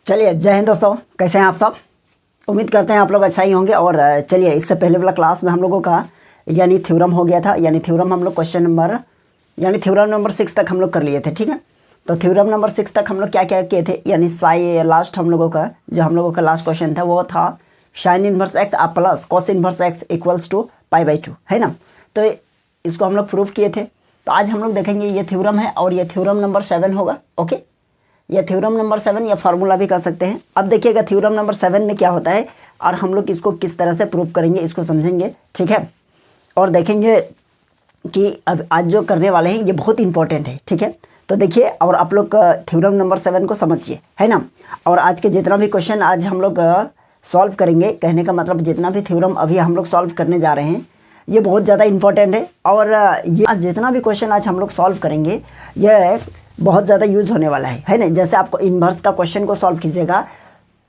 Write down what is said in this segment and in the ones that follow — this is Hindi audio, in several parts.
चलिए, जय हिंद दोस्तों। कैसे हैं आप सब? उम्मीद करते हैं आप लोग अच्छा ही होंगे। और चलिए, इससे पहले वाला क्लास में हम लोगों का यानी थ्योरम हो गया था, यानी थ्योरम हम लोग क्वेश्चन नंबर यानी थ्योरम नंबर 6 तक हम लोग कर लिए थे। ठीक है, तो थ्योरम नंबर 6 तक हम लोग क्या क्या किए थे, यानी लास्ट हम लोगों का लास्ट क्वेश्चन था वो था sine inverse x plus cos inverse x equals to π/2, है ना। तो इसको हम लोग प्रूफ किए थे। तो आज हम लोग देखेंगे ये थ्योरम है और ये थ्योरम नंबर 7 होगा। ओके, ये थ्योरम नंबर 7 या फार्मूला भी कर सकते हैं। अब देखिएगा थ्योरम नंबर 7 में क्या होता है और हम लोग इसको किस तरह से प्रूफ करेंगे, इसको समझेंगे। ठीक है, और देखेंगे कि अब आज जो करने वाले हैं ये बहुत इंपॉर्टेंट है। ठीक है, तो देखिए और आप लोग थ्योरम नंबर 7 को समझिए, है ना। और आज के जितना भी क्वेश्चन आज हम लोग सॉल्व करेंगे, कहने का मतलब जितना भी थ्योरम अभी हम लोग सॉल्व करने जा रहे हैं ये बहुत ज़्यादा इंपॉर्टेंट है। और ये आज जितना भी क्वेश्चन आज हम लोग सॉल्व करेंगे ये बहुत ज़्यादा यूज़ होने वाला है ना। जैसे आपको इन्वर्स का क्वेश्चन को सॉल्व कीजिएगा,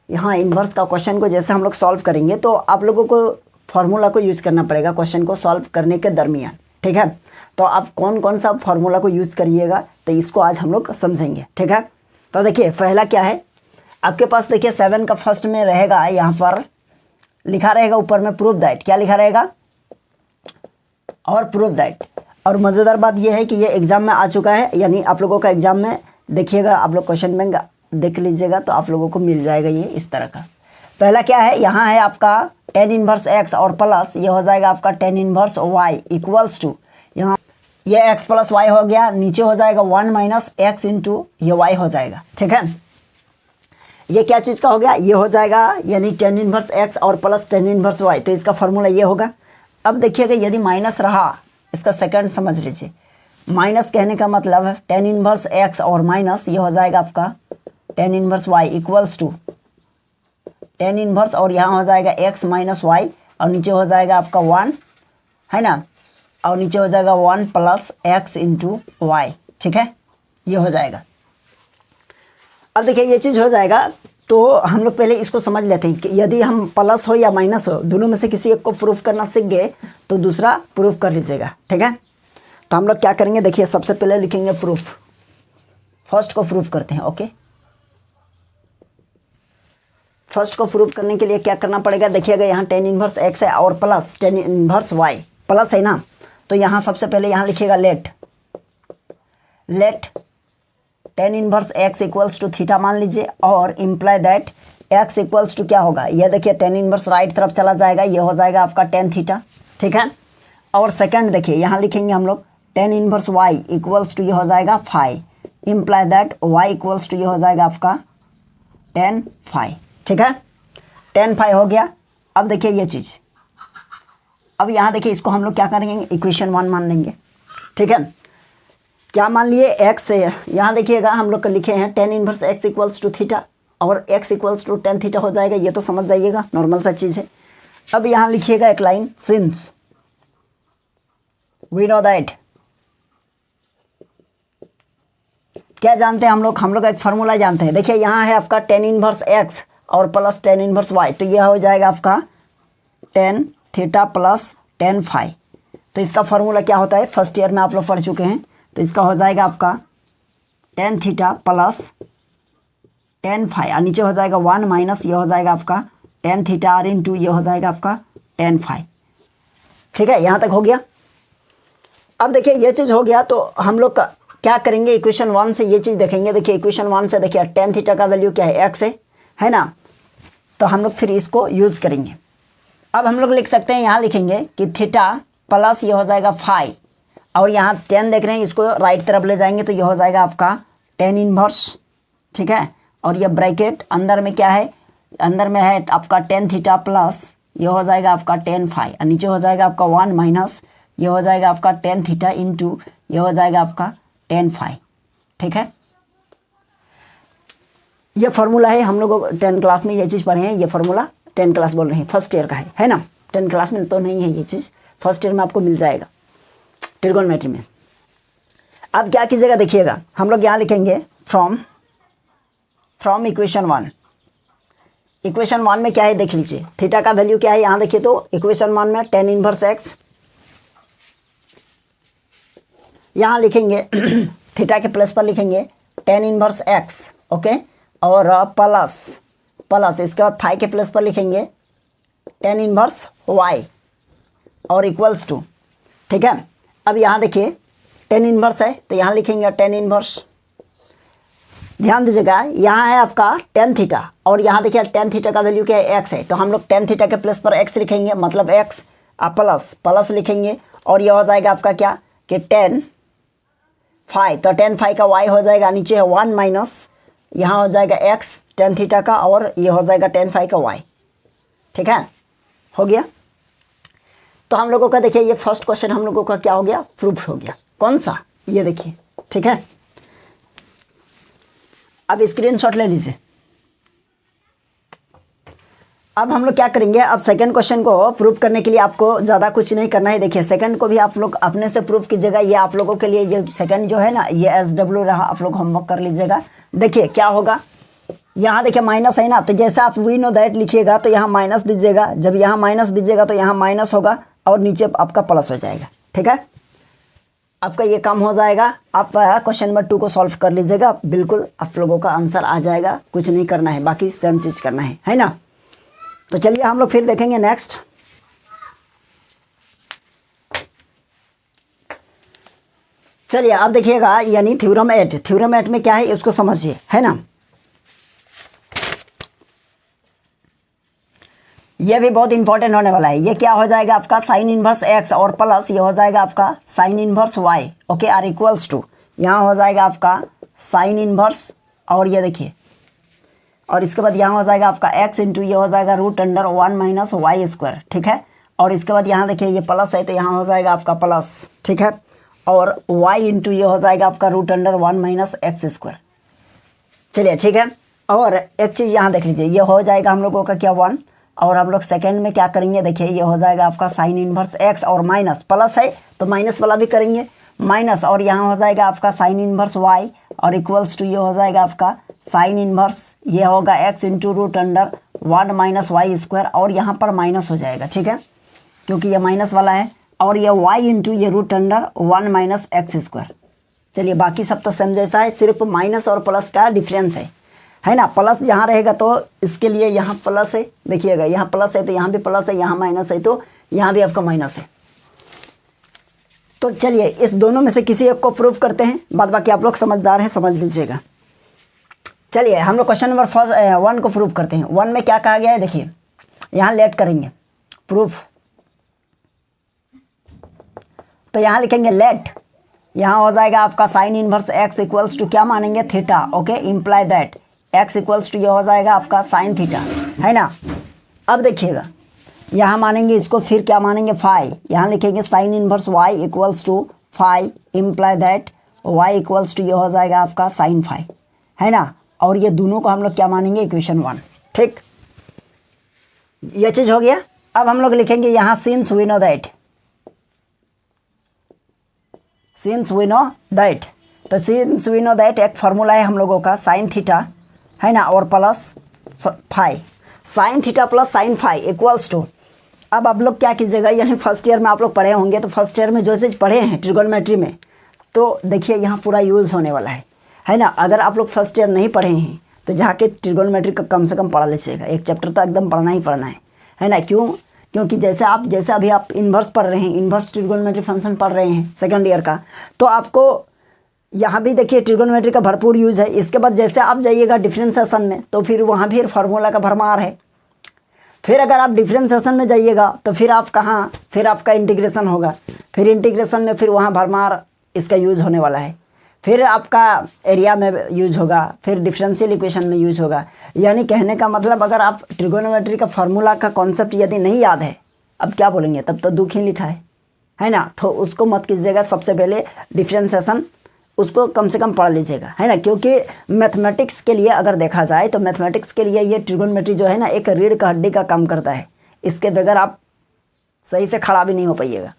यहाँ इन्वर्स का क्वेश्चन को जैसे हम लोग सॉल्व करेंगे तो आप लोगों को फार्मूला को यूज़ करना पड़ेगा क्वेश्चन को सॉल्व करने के दरमियान। ठीक है, तो आप कौन कौन सा फार्मूला को यूज़ करिएगा तो इसको आज हम लोग समझेंगे। ठीक है, तो देखिए पहला क्या है आपके पास, देखिए 7 का फर्स्ट में रहेगा, यहाँ पर लिखा रहेगा ऊपर में प्रूफ दैट, क्या लिखा रहेगा और प्रूफ दैट। और मज़ेदार बात यह है कि ये एग्ज़ाम में आ चुका है, यानी आप लोगों का एग्ज़ाम में देखिएगा, आप लोग क्वेश्चन बैंक देख लीजिएगा तो आप लोगों को मिल जाएगा ये इस तरह का। पहला क्या है, यहाँ है आपका tan इनवर्स x और प्लस ये हो जाएगा आपका tan inverse y equals to, यहाँ ये x प्लस y हो गया, नीचे हो जाएगा 1 माइनस x इंटू ये y हो जाएगा। ठीक है, ये क्या चीज़ का हो गया, ये हो जाएगा यानी tan इनवर्स x और प्लस tan इनवर्स y, तो इसका फॉर्मूला ये होगा। अब देखिएगा यदि माइनस रहा, इसका सेकंड समझ लीजिए। माइनस कहने का मतलब है tan इनवर्स x और माइनस ये हो जाएगा आपका tan inverse y equals to tan inverse और यहाँ हो जाएगा x माइनस y और नीचे हो जाएगा आपका 1, है ना, और नीचे हो जाएगा 1 प्लस x इंटू वाई। ठीक है, ये हो जाएगा। अब देखिए ये चीज़ हो जाएगा तो हम लोग पहले इसको समझ लेते हैं कि यदि हम प्लस हो या माइनस हो दोनों में से किसी एक को प्रूफ करना सीख गए तो दूसरा प्रूफ कर लीजिएगा। ठीक है, तो हम लोग क्या करेंगे, देखिए सबसे पहले लिखेंगे प्रूफ, फर्स्ट को प्रूफ करते हैं। ओके, फर्स्ट को प्रूफ करने के लिए क्या करना पड़ेगा, देखिएगा यहाँ tan इनवर्स x है और plus tan inverse y plus है ना, तो यहाँ सबसे पहले यहाँ लिखिएगा let tan inverse x equals to theta मान लीजिए और imply that x equals to क्या होगा, ये देखिए tan इनवर्स राइट तरफ चला जाएगा, ये हो जाएगा आपका tan थीटा। ठीक है, और सेकंड देखिए यहाँ लिखेंगे हम लोग tan inverse y equals to ये हो जाएगा phi, imply that y equals to ये हो जाएगा आपका tan फाई। ठीक है, tan फाई हो गया। अब देखिए ये चीज़, अब यहाँ देखिए इसको हम लोग क्या करेंगे, इक्वेशन 1 मान लेंगे। ठीक है, क्या मान लिए, x से यहाँ देखिएगा हम लोग लिखे हैं tan inverse x equals to theta और x equals to tan theta हो जाएगा, ये तो समझ जाइएगा, नॉर्मल सा चीज़ है। अब यहाँ लिखिएगा एक line, since we know that, क्या जानते हैं हम लोग एक फार्मूला जानते हैं। देखिए यहाँ है आपका tan इनवर्स x और प्लस tan इनवर्स y, तो यह हो जाएगा आपका tan theta plus tan phi. तो इसका फार्मूला क्या होता है, फर्स्ट ईयर में आप लोग पढ़ चुके हैं, तो इसका हो जाएगा आपका tan theta plus tan phi और नीचे हो जाएगा 1 माइनस ये हो जाएगा आपका tan थीटा और इंटू ये हो जाएगा आपका tan फाई। ठीक है, यहाँ तक हो गया। अब देखिए ये चीज़ हो गया तो हम लोग क्या करेंगे, इक्वेशन 1 से ये चीज़ देखेंगे। देखिए इक्वेशन 1 से देखिए tan थीटा का वैल्यू क्या है, x है ना, तो हम लोग फिर इसको यूज़ करेंगे। अब हम लोग लिख सकते हैं, यहाँ लिखेंगे कि थीटा प्लस ये हो जाएगा फाई और यहाँ tan देख रहे हैं, इसको राइट तरफ ले जाएंगे तो ये हो जाएगा आपका tan इनवर्स। ठीक है, और ये ब्रैकेट अंदर में क्या है, अंदर में है आपका tan थीटा प्लस ये हो जाएगा आपका tan फाई और नीचे हो जाएगा आपका 1 माइनस ये हो जाएगा आपका tan थीटा इंटू ये हो जाएगा आपका tan फाई। ठीक है, ये फार्मूला है, हम लोग 10 क्लास में ये चीज़ पढ़े हैं। ये फार्मूला 10 क्लास बोल रहे हैं, फर्स्ट ईयर का है ना, 10 क्लास में तो नहीं है ये चीज़, फर्स्ट ईयर में आपको मिल जाएगा ट्रिगोनोमेट्री में। अब क्या कीजिएगा, देखिएगा हम लोग यहाँ लिखेंगे फ्रॉम इक्वेशन 1। इक्वेशन 1 में क्या है देख लीजिए, थीटा का वैल्यू क्या है, यहाँ देखिए तो इक्वेशन 1 में tan इनवर्स x, यहाँ लिखेंगे थीटा के प्लस पर लिखेंगे tan इनवर्स x। ओके, और प्लस प्लस इसके बाद फाइव के प्लस पर लिखेंगे टेन इनवर्स वाई और इक्वल्स टू, ठीक है। अब यहाँ देखिए टेन इनवर्स है तो यहाँ लिखेंगे टेन इनवर्स। ध्यान दीजिएगा यहाँ है आपका टेन थीटा और यहाँ देखिए टेन थीटा का वैल्यू क्या है एक्स है, तो हम लोग टेन थीटा के प्लस पर एक्स लिखेंगे, मतलब एक्स प्लस प्लस लिखेंगे और यह हो जाएगा आपका क्या कि टेन फाइव, तो टेन फाइव का वाई हो जाएगा, नीचे है वन माइनस यहाँ हो जाएगा एक्स टेन थीटा का और ये हो जाएगा टेन फाइव का वाई, ठीक है, हो गया। तो हम लोगों का देखिए ये फर्स्ट क्वेश्चन हम लोगों का क्या हो गया, प्रूफ हो गया। कौन सा, ये देखिए, ठीक है। अब स्क्रीनशॉट ले लीजिए। अब हम लोग क्या करेंगे, अब सेकंड क्वेश्चन को प्रूफ करने के लिए आपको ज़्यादा कुछ नहीं करना है। देखिए सेकंड को भी आप लोग अपने से प्रूफ कीजिएगा, ये आप लोगों के लिए ये सेकंड जो है ना ये SW रहा, आप लोग होमवर्क कर लीजिएगा। देखिए क्या होगा, यहाँ देखिए माइनस है ना, तो जैसे आप वी नो दैट लिखिएगा तो यहाँ माइनस दीजिएगा, जब यहाँ माइनस दीजिएगा तो यहाँ माइनस होगा और नीचे आपका प्लस हो जाएगा, ठीक है। आपका ये काम हो जाएगा। आप क्वेश्चन नंबर 2 को सॉल्व कर लीजिएगा, बिल्कुल आप लोगों का आंसर आ जाएगा, कुछ नहीं करना है, बाकी सेम चीज़ करना है ना। तो चलिए हम लोग फिर देखेंगे नेक्स्ट। चलिए आप देखिएगा, यानी थ्योरम 8, थ्योरम 8 में क्या है इसको समझिए, है ना। ये भी बहुत इंपॉर्टेंट होने वाला है। ये क्या हो जाएगा आपका साइन इनवर्स एक्स और प्लस ये हो जाएगा आपका साइन इनवर्स वाई, ओके, आर इक्वल्स टू यहाँ हो जाएगा आपका साइन इनवर्स और ये देखिए, और इसके बाद यहाँ हो जाएगा आपका एक्स इंटू ये हो जाएगा root under one minus y square, ठीक है। और इसके बाद यहाँ देखिए ये प्लस है तो यहाँ हो जाएगा आपका प्लस, ठीक है, और वाई इंटू ये हो जाएगा आपका root under one minus x square. चलिए ठीक है। और एक चीज़ यहाँ देख लीजिए, ये हो जाएगा हम लोगों का क्या 1, और हम लोग सेकंड में क्या करेंगे, देखिए ये हो जाएगा आपका साइन इनवर्स एक्स और माइनस प्लस है तो माइनस वाला भी करेंगे माइनस, और यहाँ हो जाएगा आपका साइन इनवर्स वाई और इक्वल्स टू ये हो जाएगा आपका साइन इनवर्स ये होगा x into root under one minus y square, और यहाँ पर माइनस हो जाएगा, ठीक है, क्योंकि ये माइनस वाला है, और ये वाई इंटू ये root under one minus x square. चलिए बाकी सब तो सेम जैसा है, सिर्फ माइनस और प्लस का डिफरेंस है ना। प्लस यहाँ रहेगा तो इसके लिए यहाँ प्लस है, देखिएगा यहाँ प्लस है तो यहाँ भी प्लस है, यहाँ माइनस है तो यहाँ भी आपका माइनस है। तो चलिए इस दोनों में से किसी एक को प्रूफ करते हैं, बाद बाकी आप लोग समझदार हैं, समझ लीजिएगा। चलिए हम लोग क्वेश्चन नंबर 1 को प्रूफ करते हैं। 1 में क्या कहा गया है, देखिए यहाँ लेट करेंगे प्रूफ, तो यहाँ लिखेंगे लेट, यहाँ हो जाएगा आपका sine inverse x equals to क्या मानेंगे theta, okay, imply that x equals to ये हो जाएगा आपका साइन थीटा, है ना। अब देखिएगा यहाँ मानेंगे इसको, फिर क्या मानेंगे फाई, यहाँ लिखेंगे sine inverse y equals to phi imply that y equals to ये हो जाएगा आपका साइन फाई, है ना। और ये दोनों को हम लोग क्या मानेंगे इक्वेशन 1, ठीक, ये चीज़ हो गया। अब हम लोग लिखेंगे यहाँ since we know that, since we know that, तो सिंस वी नो दैट एक फार्मूला है हम लोगों का साइन थीटा, है ना, और plus phi, sine theta plus sine phi equals to. अब आप लोग क्या कीजिएगा, यानी फर्स्ट ईयर में आप लोग पढ़े होंगे, तो फर्स्ट ईयर में जो चीज़ पढ़े हैं ट्रिगोनोमेट्री में, तो देखिए यहाँ पूरा यूज़ होने वाला है ना। अगर आप लोग फर्स्ट ईयर नहीं पढ़े हैं तो जाके ट्रिगोनोमेट्री का कम से कम पढ़ा लीजिएगा, एक चैप्टर तो एकदम पढ़ना ही पढ़ना है ना। क्यों, क्योंकि जैसे अभी आप इन्वर्स पढ़ रहे हैं, इन्वर्स ट्रिगोनोमेट्री फंक्शन पढ़ रहे हैं सेकंड ईयर का, तो आपको यहाँ भी देखिए ट्रिगोनोमेट्री का भरपूर यूज है। इसके बाद जैसे आप जाइएगा डिफरेंशिएशन में तो फिर वहाँ भी फार्मूला का भरमार है। फिर अगर आप डिफरेंशिएशन में जाइएगा तो फिर आप कहाँ, फिर आपका इंटीग्रेशन होगा, फिर इंटीग्रेशन में फिर वहाँ भरमार इसका यूज़ होने वाला है, फिर आपका एरिया में यूज होगा, फिर डिफरेंशियल इक्वेशन में यूज होगा। यानी कहने का मतलब अगर आप ट्रिगोनोमेट्री का फार्मूला का कॉन्सेप्ट यदि नहीं याद है, अब क्या बोलेंगे, तब तो दुख ही लिखा है ना। तो उसको मत कीजिएगा, सबसे पहले डिफरेंशिएशन उसको कम से कम पढ़ लीजिएगा, है ना। क्योंकि मैथमेटिक्स के लिए अगर देखा जाए तो मैथमेटिक्स के लिए ये ट्रिगोनोमेट्री जो है ना एक रीढ़ का हड्डी का काम करता है, इसके बगैर आप सही से खड़ा भी नहीं हो पाइएगा,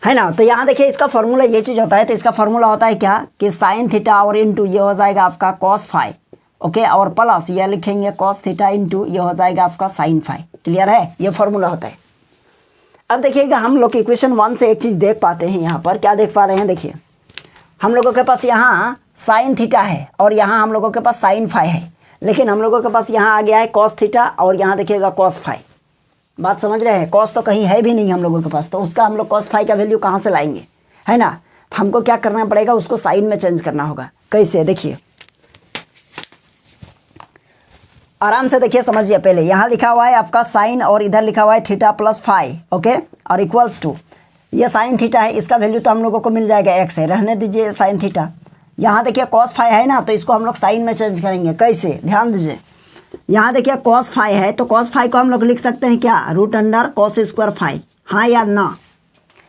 है ना। तो यहाँ देखिए इसका फार्मूला ये चीज़ होता है, तो इसका फार्मूला होता है क्या कि साइन थीटा और इंटू ये हो जाएगा आपका कॉस फाई, ओके, और प्लस ये लिखेंगे कॉस थीटा इंटू ये हो जाएगा आपका साइन फाई। क्लियर है, ये फार्मूला होता है। अब देखिएगा हम लोग इक्वेशन 1 से एक चीज़ देख पाते हैं, यहाँ पर क्या देख पा रहे हैं, देखिए हम लोगों के पास यहाँ साइन थीटा है और यहाँ हम लोगों के पास साइन फाई है, लेकिन हम लोगों के पास यहाँ आ गया है कॉस थीटा और यहाँ देखिएगा कॉस फाई। बात समझ रहे हैं? कॉस तो कहीं है भी नहीं हम लोगों के पास, तो उसका हम लोग कॉस फाई का वैल्यू कहाँ से लाएंगे, है ना। तो हमको क्या करना पड़ेगा, उसको साइन में चेंज करना होगा। कैसे, देखिए आराम से देखिए, समझिए। पहले यहाँ लिखा हुआ है आपका साइन और इधर लिखा हुआ है थीटा प्लस फाई, ओके, और इक्वल्स टू ये साइन थीटा है, इसका वैल्यू तो हम लोगों को मिल जाएगा एक्स है, रहने दीजिए साइन थीटा। यहाँ देखिए कॉस फाई है ना, तो इसको हम लोग साइन में चेंज करेंगे। कैसे, ध्यान दीजिए। यहाँ देखिए कॉस फाई है, तो कॉस फाई को हम लोग लिख सकते हैं क्या, root under cos square phi, हाँ या ना।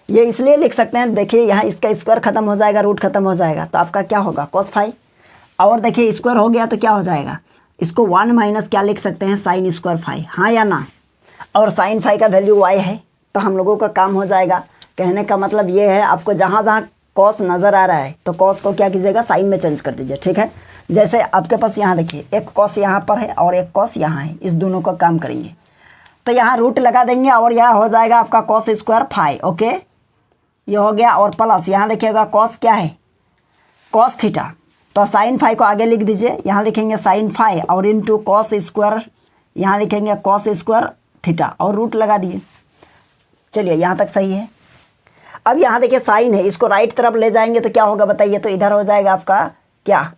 ये इसलिए लिख सकते हैं, देखिए यहाँ इसका स्क्वायर खत्म हो जाएगा, रूट खत्म हो जाएगा, तो आपका क्या होगा कॉस फाई, और देखिए स्क्वायर हो गया तो क्या हो जाएगा, इसको 1 माइनस क्या लिख सकते हैं, साइन स्क्वायर फाई, हाँ या ना। और साइन फाई का वैल्यू वाई है, तो हम लोगों का काम हो जाएगा। कहने का मतलब ये है, आपको जहाँ जहाँ कॉस नज़र आ रहा है तो कॉस को क्या कीजिएगा, साइन में चेंज कर दीजिए, ठीक है। जैसे आपके पास यहाँ देखिए एक कॉस यहाँ पर है और एक कॉस यहाँ है, इस दोनों का काम करेंगे तो यहाँ रूट लगा देंगे और यह हो जाएगा आपका कॉस स्क्वायर फाई, ओके, ये हो गया। और प्लस यहाँ देखिएगा कॉस क्या है, कॉस थीटा, तो साइन फाई को आगे लिख दीजिए, यहाँ लिखेंगे साइन फाई और इनटू कॉस स्क्वायर, यहाँ लिखेंगे कॉस स्क्वायर थीटा और रूट लगा दिए। चलिए यहाँ तक सही है। अब यहाँ देखिए साइन है, इसको राइट तरफ ले जाएंगे तो क्या होगा बताइए, तो इधर हो जाएगा आपका क्या,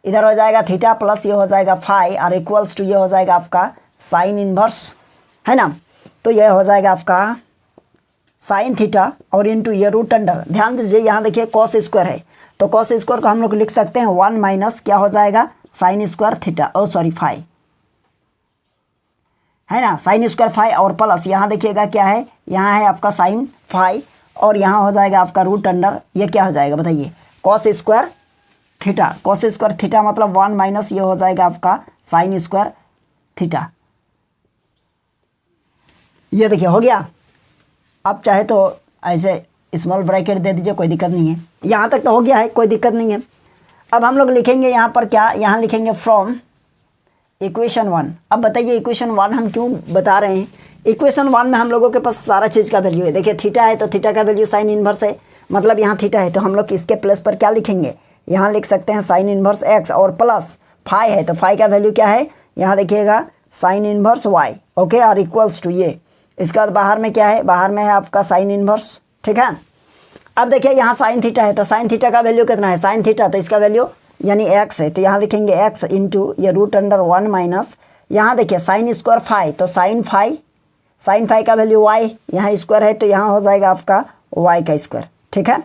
इधर हो जाएगा थीटा प्लस ये हो जाएगा फाई और इक्वल्स टू ये हो जाएगा आपका साइन इनवर्स, है ना। तो ये हो जाएगा आपका साइन थीटा और इनटू ये रूट अंडर। ध्यान दीजिए यहाँ देखिए कॉस स्क्वायर है, तो कॉस स्क्वायर को हम लोग लिख सकते हैं 1 माइनस क्या हो जाएगा, साइन स्क्वायर थीटा, ओ सॉरी फाई, है ना, साइन स्क्वायर फाई और प्लस यहाँ देखिएगा क्या है, यहाँ है आपका साइन फाई और यहाँ हो जाएगा आपका रूट अंडर, ये क्या हो जाएगा बताइए, cos square theta. Cos square theta मतलब 1 माइनस ये हो जाएगा आपका साइन स्क्वायर थीटा। ये देखिए हो गया। आप चाहे तो ऐसे स्मॉल ब्रैकेट दे दीजिए, कोई दिक्कत नहीं है। यहाँ तक तो हो गया है, कोई दिक्कत नहीं है। अब हम लोग लिखेंगे यहाँ पर क्या, यहाँ लिखेंगे फ्रॉम इक्वेशन 1। अब बताइए इक्वेशन 1 हम क्यों बता रहे हैं, इक्वेशन 1 में हम लोगों के पास सारा चीज़ का वैल्यू है। देखिए थीटा है तो थीटा का वैल्यू साइन इन्वर्स है, मतलब यहाँ थीटा है तो हम लोग इसके प्लेस पर क्या लिखेंगे, यहाँ लिख सकते हैं साइन इन्वर्स एक्स, और प्लस फाई है तो फाई का वैल्यू क्या है, यहाँ देखिएगा साइन इन्वर्स वाई, ओके, और इक्वल्स टू ये, इसके बाद बाहर में क्या है, बाहर में है आपका साइन इन्वर्स, ठीक है। अब देखिए यहाँ साइन थीटा है तो साइन थीटा का वैल्यू कितना है, साइन थीटा, तो इसका वैल्यू यानी एक्स है, तो यहाँ लिखेंगे एक्स इंटू ये रूट अंडर 1 माइनस, यहाँ देखिए साइन स्क्वायर फाई, तो साइन फाई का वैल्यू वाई, यहाँ स्क्वायर है तो यहाँ हो जाएगा आपका वाई का स्क्वायर, ठीक है।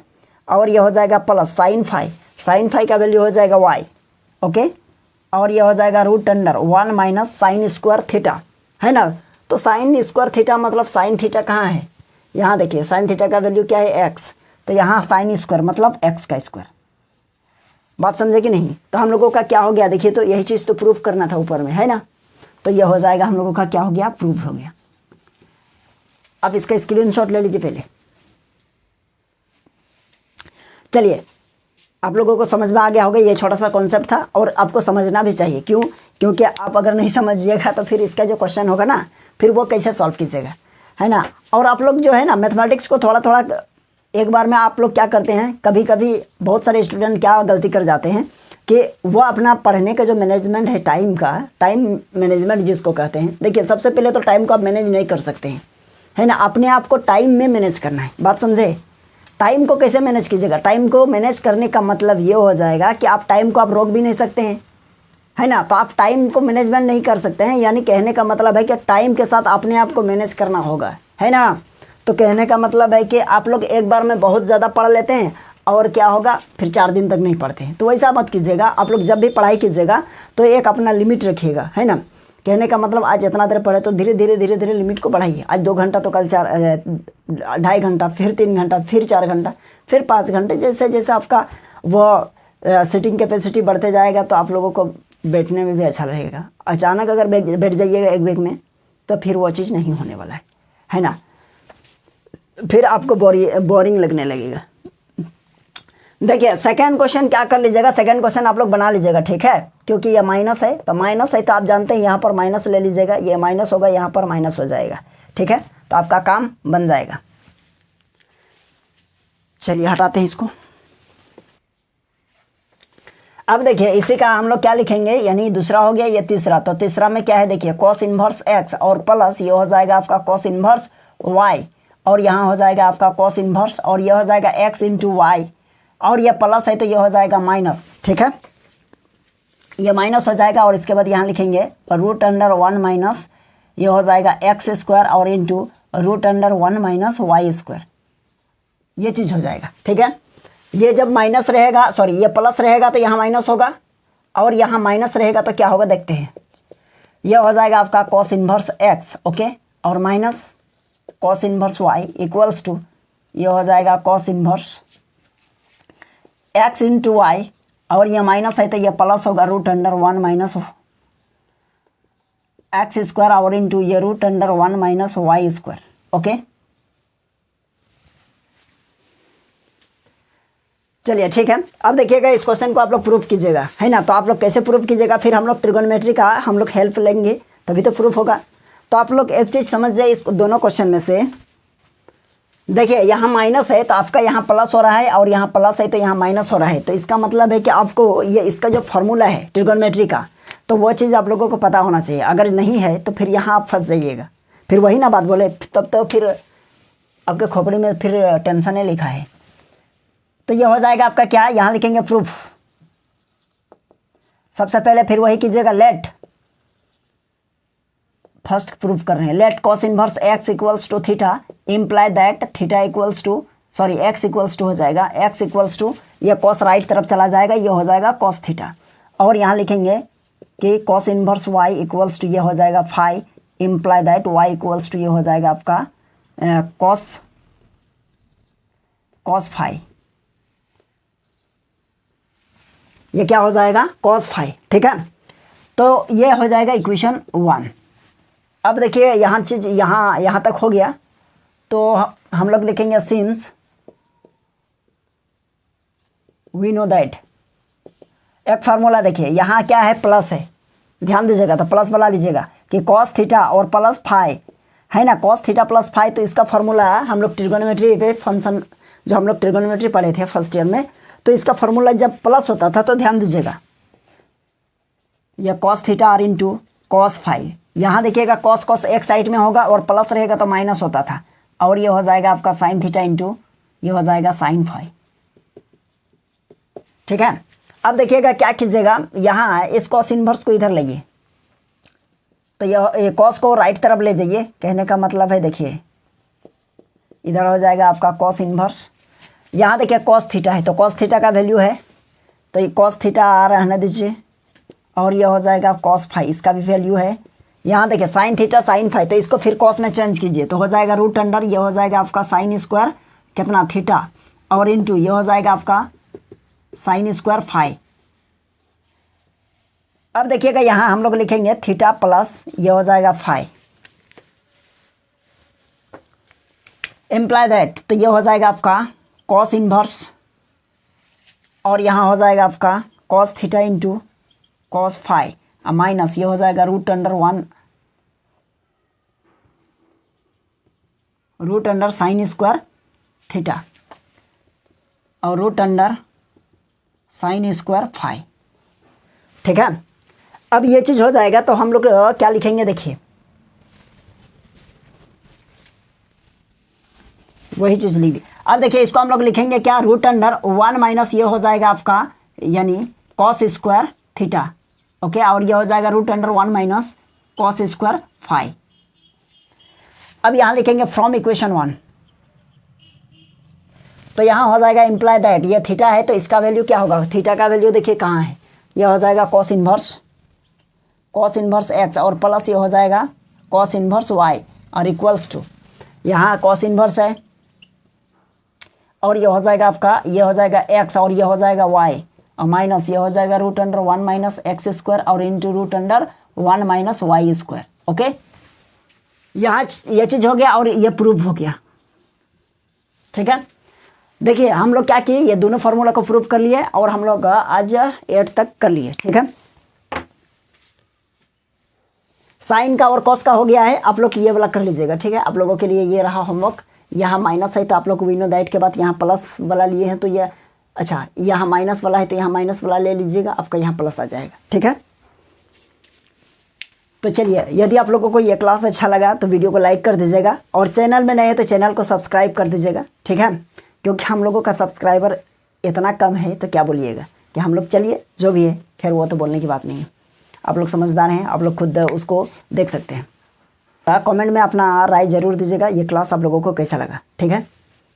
और ये हो जाएगा प्लस साइन फाई का वैल्यू हो जाएगा वाई, ओके, और ये हो जाएगा root under 1 minus sine square theta, है ना। तो साइन स्क्वायर थीटा मतलब साइन थीटा कहाँ है, यहाँ देखिए साइन थीटा का वैल्यू क्या है एक्स, तो यहाँ साइन स्क्वायर मतलब एक्स का स्क्वायर। बात समझे कि नहीं। तो हम लोगों का क्या हो गया, देखिए तो यही चीज़ तो प्रूफ करना था ऊपर में, है ना। तो ये हो जाएगा हम लोगों का क्या हो गया, प्रूफ हो गया। अब इसका स्क्रीनशॉट ले लीजिए पहले। चलिए आप लोगों को समझ में आ गया होगा, ये छोटा सा कॉन्सेप्ट था और आपको समझना भी चाहिए। क्यों, क्योंकि आप अगर नहीं समझिएगा तो फिर इसका जो क्वेश्चन होगा ना, फिर वो कैसे सॉल्व कीजिएगा, है ना। और आप लोग जो है ना मैथमेटिक्स को थोड़ा थोड़ा एक बार में आप लोग क्या करते हैं, कभी कभी बहुत सारे स्टूडेंट क्या गलती कर जाते हैं कि वो अपना पढ़ने का जो मैनेजमेंट है टाइम का, टाइम मैनेजमेंट जिसको कहते हैं, देखिए सबसे पहले तो टाइम को आप मैनेज नहीं कर सकते हैं, है ना। अपने आप को टाइम में मैनेज करना है, बात समझे। टाइम को कैसे मैनेज कीजिएगा, टाइम को मैनेज करने का मतलब ये हो जाएगा कि आप टाइम को आप रोक भी नहीं सकते हैं, है ना। तो आप टाइम को मैनेजमेंट नहीं कर सकते हैं, यानी कहने का मतलब है कि टाइम के साथ अपने आप को मैनेज करना होगा, है ना। तो कहने का मतलब है कि आप लोग एक बार में बहुत ज़्यादा पढ़ लेते हैं और क्या होगा फिर 4 दिन तक नहीं पढ़ते हैं, तो वैसा मत कीजिएगा। आप लोग जब भी पढ़ाई कीजिएगा तो एक अपना लिमिट रखिएगा, है ना। कहने का मतलब आज इतना देर पढ़े तो धीरे धीरे लिमिट को बढ़ाइए। आज 2 घंटा तो कल 2.5 घंटा, फिर 3 घंटा, फिर 4 घंटा, फिर 5 घंटे, जैसे जैसे आपका वो सिटिंग कैपेसिटी बढ़ते जाएगा तो आप लोगों को बैठने में भी अच्छा रहेगा। अचानक अगर बैठ जाइएगा एक वेग में तो फिर वो चीज़ नहीं होने वाला है ना। फिर आपको बोरिंग लगने लगेगा। देखिए सेकंड क्वेश्चन क्या कर लीजिएगा, सेकंड क्वेश्चन आप लोग बना लीजिएगा, ठीक है। क्योंकि ये माइनस है तो आप जानते हैं यहाँ पर माइनस ले लीजिएगा, ये माइनस होगा यहाँ पर माइनस हो जाएगा, ठीक है। तो आपका काम बन जाएगा। चलिए हटाते हैं इसको। अब देखिए इसी का हम लोग क्या लिखेंगे, यानी दूसरा हो गया, ये तीसरा। तो तीसरा में क्या है, देखिए कॉस इनवर्स एक्स और प्लस ये हो जाएगा आपका कॉस इनवर्स वाई, और यहाँ हो जाएगा आपका कॉस इनवर्स, और ये हो जाएगा एक्स इंटू वाई, और ये प्लस है तो ये हो जाएगा माइनस। ठीक है, ये माइनस हो जाएगा, और इसके बाद यहाँ लिखेंगे रूट अंडर 1 माइनस ये हो जाएगा एक्स स्क्वायर और into root under 1 minus y square, ये चीज़ हो जाएगा। ठीक है, ये जब माइनस रहेगा, सॉरी ये प्लस रहेगा तो यहाँ माइनस होगा, और यहाँ माइनस रहेगा तो क्या होगा देखते हैं। ये हो जाएगा आपका कॉस इनवर्स एक्स, ओके, और minus cos inverse y equals to ये हो जाएगा cos inverse x into y, और ये माइनस है तो ये प्लस होगा root under 1 minus x square और इंटू ये root under 1 minus y square. Okay, चलिए ठीक है। अब देखिएगा इस क्वेश्चन को आप लोग प्रूफ कीजिएगा, है ना। तो आप लोग कैसे प्रूफ कीजिएगा, फिर हम लोग ट्रिगोनोमेट्री का हम लोग हेल्प लेंगे तभी तो प्रूफ होगा। तो आप लोग एक चीज़ समझ जाए इस दोनों क्वेश्चन में से, देखिए यहाँ माइनस है तो आपका यहाँ प्लस हो रहा है, और यहाँ प्लस है तो यहाँ माइनस हो रहा है। तो इसका मतलब है कि आपको ये इसका जो फॉर्मूला है ट्रिगोनोमेट्री का, तो वो चीज़ आप लोगों को पता होना चाहिए। अगर नहीं है तो फिर यहाँ आप फंस जाइएगा, फिर वही ना बात बोले, तब तो फिर आपके खोपड़ी में फिर टेंशन है लिखा है। तो ये हो जाएगा आपका क्या, यहाँ लिखेंगे प्रूफ। सबसे पहले फिर वही कीजिएगा, लेट, फर्स्ट प्रूफ कर रहे हैं, let cos inverse x equals to theta imply that theta equals to, sorry x equals to हो जाएगा, एक्स इक्वल्स टू ये कॉस राइट तरफ चला जाएगा, ये हो जाएगा कॉस थीटा। और यहाँ लिखेंगे कि cos inverse y equals to ये हो जाएगा phi imply that y equals to ये हो जाएगा आपका कॉस फाई, ये क्या हो जाएगा कॉस फाई। ठीक है, तो ये हो जाएगा इक्वेशन 1। अब देखिए यहाँ चीज़ यहाँ तक हो गया, तो हम लोग लिखेंगे सिंस वी नो दैट, एक फार्मूला देखिए यहाँ क्या है, प्लस है, ध्यान दीजिएगा, तो प्लस वाला लीजिएगा कि कॉस थीटा और प्लस फाई है ना, कॉस थीटा प्लस फाई। तो इसका फार्मूला हम लोग ट्रिगोनोमेट्री पे फंक्शन जो हम लोग ट्रिगोनोमेट्री पढ़े थे फर्स्ट ईयर में, तो इसका फार्मूला जब प्लस होता था तो ध्यान दीजिएगा यह कॉस थीटा और इंटू कॉस फाई, यहाँ देखिएगा कॉस कॉस एक साइड में होगा और प्लस रहेगा तो माइनस होता था, और ये हो जाएगा आपका साइन थीटा इंटू ये हो जाएगा साइन फाई। ठीक है, अब देखिएगा क्या कीजिएगा, यहाँ इस कॉस इनवर्स को इधर लाइए, तो ये कॉस को राइट तरफ ले जाइए, कहने का मतलब है देखिए इधर हो जाएगा आपका कॉस इनवर्स, यहाँ देखिए कॉस थीटा है तो कॉस थीटा का वैल्यू है, तो ये कॉस थीटा रहने दीजिए, और ये हो जाएगा कॉस फाई, इसका भी वैल्यू है। यहाँ देखिए साइन थीटा साइन फाई, तो इसको फिर कॉस में चेंज कीजिए, तो हो जाएगा रूट अंडर ये हो जाएगा आपका साइन स्क्वायर कितना थीटा, और इंटू ये हो जाएगा आपका साइन स्क्वायर फाई। अब देखिएगा यहाँ हम लोग लिखेंगे थीटा प्लस ये हो जाएगा फाई इम्प्लाई दैट, तो ये हो जाएगा आपका कॉस इनवर्स, और यहाँ हो जाएगा आपका cos theta into cos phi minus ये हो जाएगा root under 1 root under sine square theta और root under sine square phi. ठीक है, अब ये चीज़ हो जाएगा तो हम लोग क्या लिखेंगे, देखिए वही चीज़ लीजिए। अब देखिए इसको हम लोग लिखेंगे क्या, रूट अंडर 1 माइनस ये हो जाएगा आपका यानी कॉस स्क्वायर थीटा, ओके, और ये हो जाएगा root under 1 minus cos square phi. अब यहाँ लिखेंगे फ्रॉम इक्वेशन 1, तो यहाँ हो जाएगा इम्प्लाई दैट ये थीटा है तो इसका वैल्यू क्या होगा, थीटा का वैल्यू देखिए कहाँ है, ये हो जाएगा कॉस इन्वर्स एक्स और प्लस ये हो जाएगा कॉस इन्वर्स वाई और इक्वल्स टू यहाँ कॉस इन्वर्स है और ये हो जाएगा आपका ये हो जाएगा एक्स और ये हो जाएगा वाई और माइनस ये हो जाएगा root under 1 minus x square और into root under 1 minus y square. Okay, यहाँ ये चीज़ हो गया और ये प्रूफ हो गया। ठीक है, देखिए हम लोग क्या किए, ये दोनों फार्मूला को प्रूफ कर लिए और हम लोग आज 8 तक कर लिए। ठीक है, साइन का और कॉस का हो गया है, आप लोग ये वाला कर लीजिएगा। ठीक है, आप लोगों के लिए ये रहा होमवर्क। यहाँ माइनस है तो आप लोग वी नो दैट के बाद यहाँ प्लस वाला लिए हैं तो ये अच्छा यहाँ माइनस वाला है तो यहाँ माइनस वाला ले लीजिएगा, आपका यहाँ प्लस आ जाएगा। ठीक है, तो चलिए, यदि आप लोगों को ये क्लास अच्छा लगा तो वीडियो को लाइक कर दीजिएगा, और चैनल में नए हैं तो चैनल को सब्सक्राइब कर दीजिएगा। ठीक है, क्योंकि हम लोगों का सब्सक्राइबर इतना कम है तो क्या बोलिएगा कि हम लोग, चलिए जो भी है, खैर वो तो बोलने की बात नहीं है, आप लोग समझदार हैं, आप लोग खुद उसको देख सकते हैं। कमेंट में अपना राय ज़रूर दीजिएगा, ये क्लास आप लोगों को कैसा लगा। ठीक है,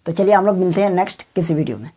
तो चलिए हम लोग मिलते हैं नेक्स्ट किसी वीडियो में।